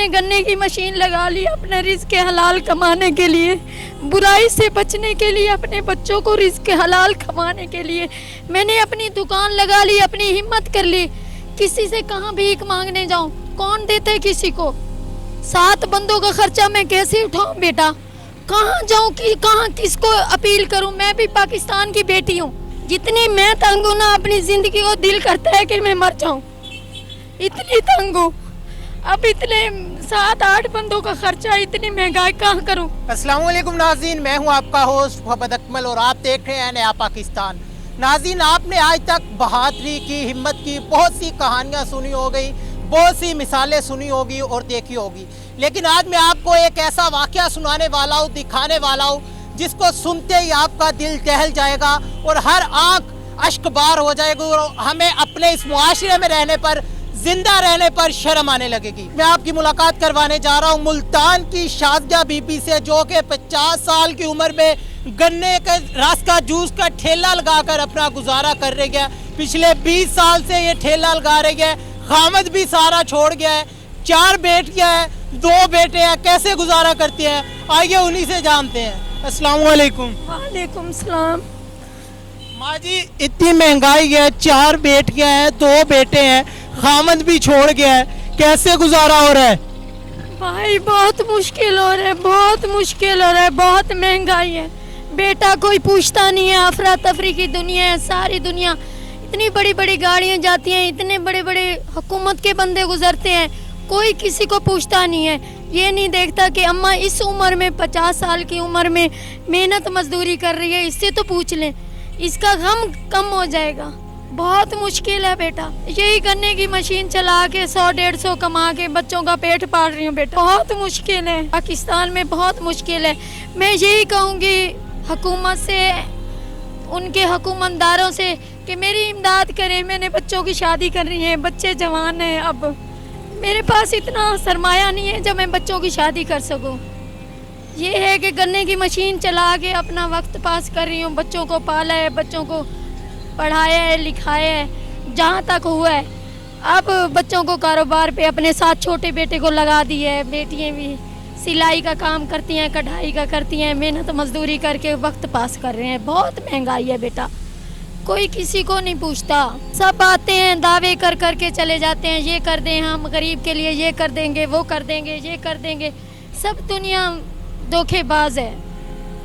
अपने गन्ने की मशीन लगा ली अपने रिज़्क़ हलाल कमाने के लिए, बुराई से बचने के लिए, अपने बच्चों को रिज़्क़ हलाल कमाने के लिए। मैंने अपनी दुकान लगा ली, अपनी हिम्मत कर ली। किसी से कहाँ भीख मांगने जाऊँ, कौन देता है किसी को? 7 बंदों का खर्चा मैं कैसे उठाऊँ बेटा? कहाँ जाऊँ कि कहाँ किसको अपील करूँ? मैं भी पाकिस्तान की बेटी हूँ। जितनी मैं तंग हूँ ना अपनी ज़िंदगी को, दिल करता है कि मैं मर जाऊँ, इतनी तंग हूँ। अब इतने 7-8 बंदों का खर्चा, इतनी महंगाई कहाँ करूँ? अस्सलाम वालेकुम नाज़रीन, मैं हूँ आपका होस्ट मोहम्मद अकमल और आप देख रहे हैं नया पाकिस्तान। नाज़रीन, आपने आज तक बहादुरी की, हिम्मत की बहुत सी कहानियाँ सुनी हो गई, बहुत सी मिसालें सुनी होगी और देखी होगी, लेकिन आज मैं आपको एक ऐसा वाक़या सुनाने वाला हूँ, दिखाने वाला हूँ, जिसको सुनते ही आपका दिल दहल जाएगा और हर आँख अश्कबार हो जाएगी और हमें अपने इस मुआशरे में रहने पर, जिंदा रहने पर शर्म आने लगेगी। मैं आपकी मुलाकात करवाने जा रहा हूँ मुल्तान की शाज़िया बीबी से, जो कि 50 साल की उम्र में गन्ने के रस का जूस का ठेला लगाकर अपना गुजारा कर रही है। पिछले 20 साल से ये ठेला लगा रही है। खामद भी सारा छोड़ गया है, 4 बेटियां हैं, 2 बेटे हैं। कैसे गुजारा करती है, आइए उन्हीं से जानते हैं। अस्सलाम वालेकुम। वालेकुम सलाम। माँ जी, इतनी महंगाई है, 4 बेटियां हैं, 2 बेटे हैं, खामद भी छोड़ गया है, कैसे गुजारा हो रहा है? भाई बहुत मुश्किल हो रहा है, बहुत मुश्किल हो रहा है, बहुत महंगाई है। बेटा कोई पूछता नहीं है, अफरा तफरी की दुनिया है सारी दुनिया। इतनी बड़ी बड़ी गाड़ियाँ जाती हैं, इतने बड़े बड़े हुकूमत के बंदे गुजरते हैं, कोई किसी को पूछता नहीं है। ये नहीं देखता कि अम्मा इस उम्र में, 50 साल की उम्र में मेहनत मजदूरी कर रही है, इससे तो पूछ लें, इसका गम कम हो जाएगा। बहुत मुश्किल है बेटा। यही गन्ने की मशीन चला के 100-150 कमा के बच्चों का पेट पाल रही हूँ बेटा। बहुत मुश्किल है, पाकिस्तान में बहुत मुश्किल है। मैं यही कहूँगी हुकूमत से, उनके हुकूमतदारों से कि मेरी इमदाद करें। मैंने बच्चों की शादी करनी है, बच्चे जवान हैं, अब मेरे पास इतना सरमाया नहीं है जब मैं बच्चों की शादी कर सकूँ। ये है कि गन्ने की मशीन चला के अपना वक्त पास कर रही हूँ, बच्चों को पाला है, बच्चों को पढ़ाया है, लिखाया है, जहाँ तक हुआ है। अब बच्चों को कारोबार पे अपने साथ छोटे बेटे को लगा दिया है। बेटियाँ भी सिलाई का काम करती हैं, कढ़ाई का करती हैं, मेहनत मजदूरी करके वक्त पास कर रहे हैं। बहुत महंगाई है बेटा, कोई किसी को नहीं पूछता। सब आते हैं, दावे कर कर के चले जाते हैं, ये कर दें हम गरीब के लिए, ये कर देंगे, वो कर देंगे, ये कर देंगे। सब दुनिया धोखेबाज है,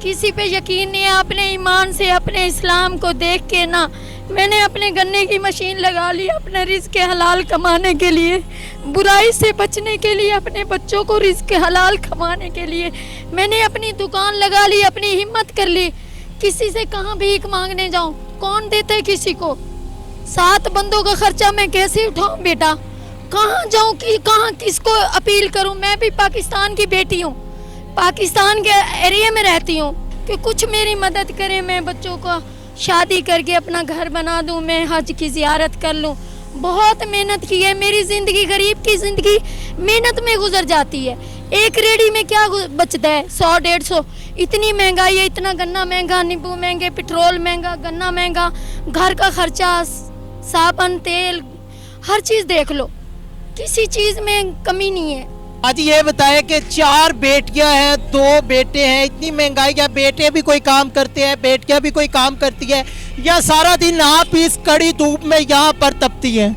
किसी पे यकीन नहीं है। अपने ईमान से, अपने इस्लाम को देख के ना, मैंने अपने गन्ने की मशीन लगा ली अपने रिज़्क़ हलाल कमाने के लिए, बुराई से बचने के लिए, अपने बच्चों को रिज़्क़ हलाल कमाने के लिए। मैंने अपनी दुकान लगा ली, अपनी हिम्मत कर ली। किसी से कहाँ भीख मांगने जाऊँ, कौन देता है किसी को? 7 बंदों का खर्चा मैं कैसे उठाऊँ बेटा? कहाँ जाऊँ कि कहाँ किसको अपील करूँ? मैं भी पाकिस्तान की बेटी हूँ, पाकिस्तान के एरिया में रहती हूँ, कि कुछ मेरी मदद करें, मैं बच्चों को शादी करके अपना घर बना दूँ, मैं हज की ज़ियारत कर लूँ। बहुत मेहनत की है, मेरी ज़िंदगी, गरीब की ज़िंदगी मेहनत में गुजर जाती है। एक रेडी में क्या बचता है? 100-150। इतनी महंगाई है, इतना गन्ना महंगा, नींबू महंगे, पेट्रोल महंगा, गन्ना महंगा, घर का खर्चा, साबुन, तेल, हर चीज़ देख लो, किसी चीज़ में कमी नहीं है। आज ये बताएं कि 4 बेटियां हैं, 2 बेटे हैं, इतनी महंगाई है, बेटे भी कोई काम करते हैं, बेटियां भी कोई काम करती है, या सारा दिन आप इस कड़ी धूप में यहाँ पर तपती हैं?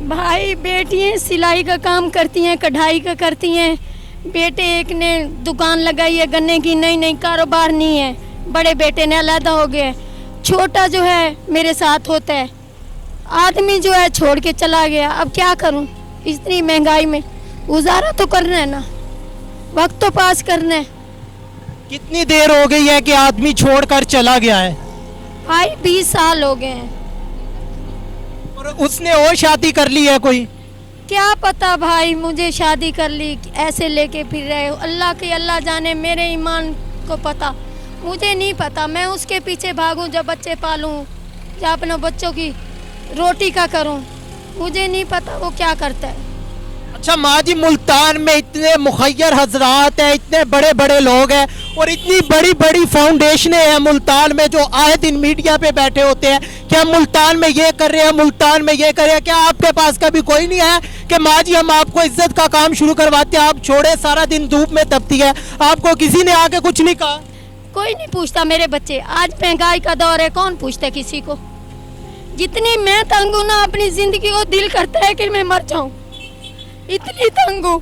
भाई बेटियाँ सिलाई का काम करती हैं, कढ़ाई का करती हैं। बेटे एक ने दुकान लगाई है गन्ने की, नई कारोबार नहीं है। बड़े बेटे ने अलग हो गए, छोटा जो है मेरे साथ होता है। आदमी जो है छोड़ के चला गया। अब क्या करूं, इतनी महंगाई में गुजारा तो करना है ना, वक्त तो पास करना है। कितनी देर हो गई है कि आदमी छोड़कर चला गया है? भाई 20 साल हो गए हैं। और उसने और शादी कर ली है कोई? क्या पता भाई, मुझे शादी कर ली, ऐसे लेके फिर रहे हो। अल्लाह के अल्लाह जाने, मेरे ईमान को पता, मुझे नहीं पता। मैं उसके पीछे भागूं, जब बच्चे पालूं या अपने बच्चों की रोटी का करूं, मुझे नहीं पता वो क्या करता है। अच्छा माँ जी, मुल्तान में इतने मुखय्यर हजरात हैं, इतने बड़े बड़े लोग हैं और इतनी बड़ी बड़ी फाउंडेशनें हैं मुल्तान में जो आए दिन मीडिया पे बैठे होते हैं कि हम मुल्तान में ये कर रहे हैं, मुल्तान में ये कर रहे हैं। क्या आपके पास कभी कोई नहीं है कि माँ जी हम आपको इज्जत का काम शुरू करवाते हैं, आप छोड़े, सारा दिन धूप में तपती है, आपको किसी ने आके कुछ नहीं कहा? कोई नहीं पूछता मेरे बच्चे। आज महंगाई का दौर है, कौन पूछता है किसी को? जितनी मैं तंग हूं ना अपनी जिंदगी को, दिल करता है कि मैं मर जाऊं, इतनी तंग हूं।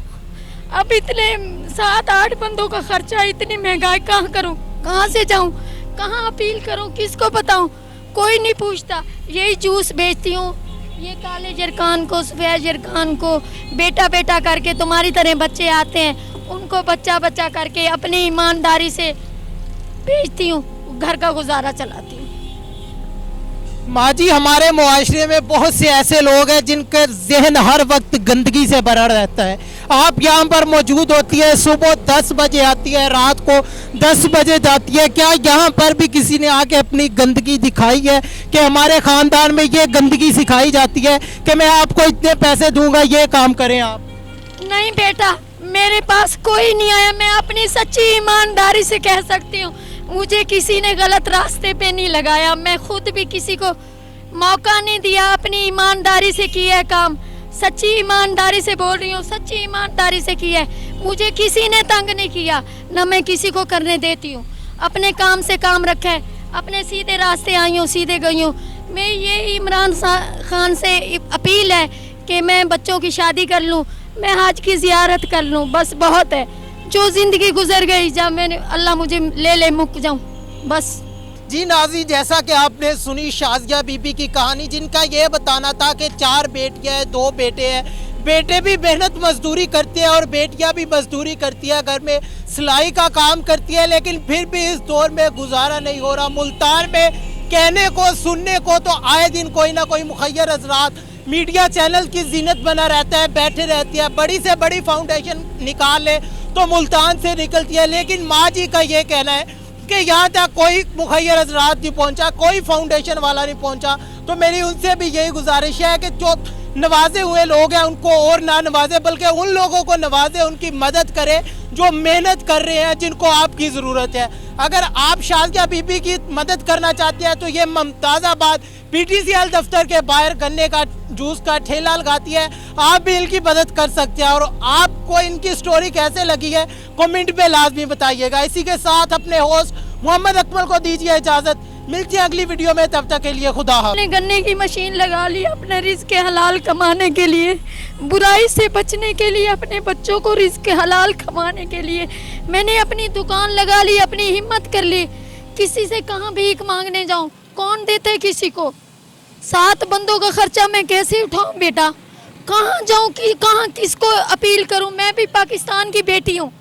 अब इतने 7-8 बंदों का खर्चा, इतनी महंगाई, कहाँ करूं, कहाँ से जाऊं, कहाँ अपील करूं, किसको बताऊं? कोई नहीं पूछता। यही जूस बेचती हूँ, ये काले जरकान को, सफेद जरकान को बेटा बेटा करके तुम्हारी तरह बच्चे आते हैं, उनको बच्चा बच्चा करके अपनी ईमानदारी से बेचती हूँ, घर का गुजारा चलाती हूँ। माँ जी, हमारे मुआशरे में बहुत से ऐसे लोग हैं जिनका जहन हर वक्त गंदगी से भरा रहता है। आप यहाँ पर मौजूद होती है, सुबह 10 बजे आती है, रात को 10 बजे जाती है। क्या यहाँ पर भी किसी ने आके अपनी गंदगी दिखाई है कि हमारे ख़ानदान में ये गंदगी सिखाई जाती है कि मैं आपको इतने पैसे दूंगा, ये काम करें आप? नहीं बेटा, मेरे पास कोई नहीं आया। मैं अपनी सच्ची ईमानदारी से कह सकती हूँ, मुझे किसी ने गलत रास्ते पे नहीं लगाया। मैं खुद भी किसी को मौका नहीं दिया, अपनी ईमानदारी से किया है काम। सच्ची ईमानदारी से बोल रही हूँ, सच्ची ईमानदारी से किया है। मुझे किसी ने तंग नहीं किया, ना मैं किसी को करने देती हूँ। अपने काम से काम रखा है, अपने सीधे रास्ते आई हूँ, सीधे गई हूँ। मैं ये इमरान खान से अपील है कि मैं बच्चों की शादी कर लूँ, मैं हज की ज़ियारत कर लूँ, बस बहुत है। जो ज़िंदगी गुजर गई, जब मैंने, अल्लाह मुझे ले मुक जाऊँ बस। जी नाज़रीन, जैसा कि आपने सुनी शाज़िया बीबी की कहानी, जिनका ये बताना था कि 4 बेटियां हैं, 2 बेटे हैं। बेटे भी मेहनत मजदूरी करते हैं और बेटियां भी मजदूरी करती है, घर में सिलाई का काम करती है, लेकिन फिर भी इस दौर में गुजारा नहीं हो रहा। मुल्तान में कहने को, सुनने को तो आए दिन कोई ना कोई मुखय्यर हजरात मीडिया चैनल की जीनत बना रहता है, बैठे रहती है। बड़ी से बड़ी फाउंडेशन निकाल ले तो मुल्तान से निकलती है, लेकिन माँ जी का ये कहना है कि यहाँ तक कोई मुखय्यर हजरात नहीं पहुँचा, कोई फाउंडेशन वाला नहीं पहुँचा। तो मेरी उनसे भी यही गुजारिश है कि जो नवाजे हुए लोग हैं उनको और ना नवाजे, बल्कि उन लोगों को नवाजे, उनकी मदद करे जो मेहनत कर रहे हैं, जिनको आपकी ज़रूरत है। अगर आप शाज़िया बीबी की मदद करना चाहते हैं तो ये मुमताज़ाबाद PTCL दफ्तर के बाहर गन्ने का जूस का ठेला लगाती है, आप भी इनकी मदद कर सकते हैं। और आपको इनकी स्टोरी कैसे लगी है कमेंट में लाजमी बताइएगा। इसी के साथ अपने होस्ट मोहम्मद अकमल को दीजिए इजाज़त, मिलती है अगली वीडियो में, तब तक के लिए खुदा हाफ़िज़। अपने गन्ने की मशीन लगा ली अपने रिज़्क़ हलाल कमाने के लिए, बुराई से बचने के लिए, अपने बच्चों को रिज़्क़ हलाल कमाने के लिए। मैंने अपनी दुकान लगा ली, अपनी हिम्मत कर ली। किसी से कहाँ भीख मांगने जाऊँ, कौन देते है किसी को? 7 बंदों का खर्चा मैं कैसे उठाऊँ बेटा? कहाँ जाऊँ, कि कहाँ किसको अपील करूँ? मैं भी पाकिस्तान की बेटी हूँ,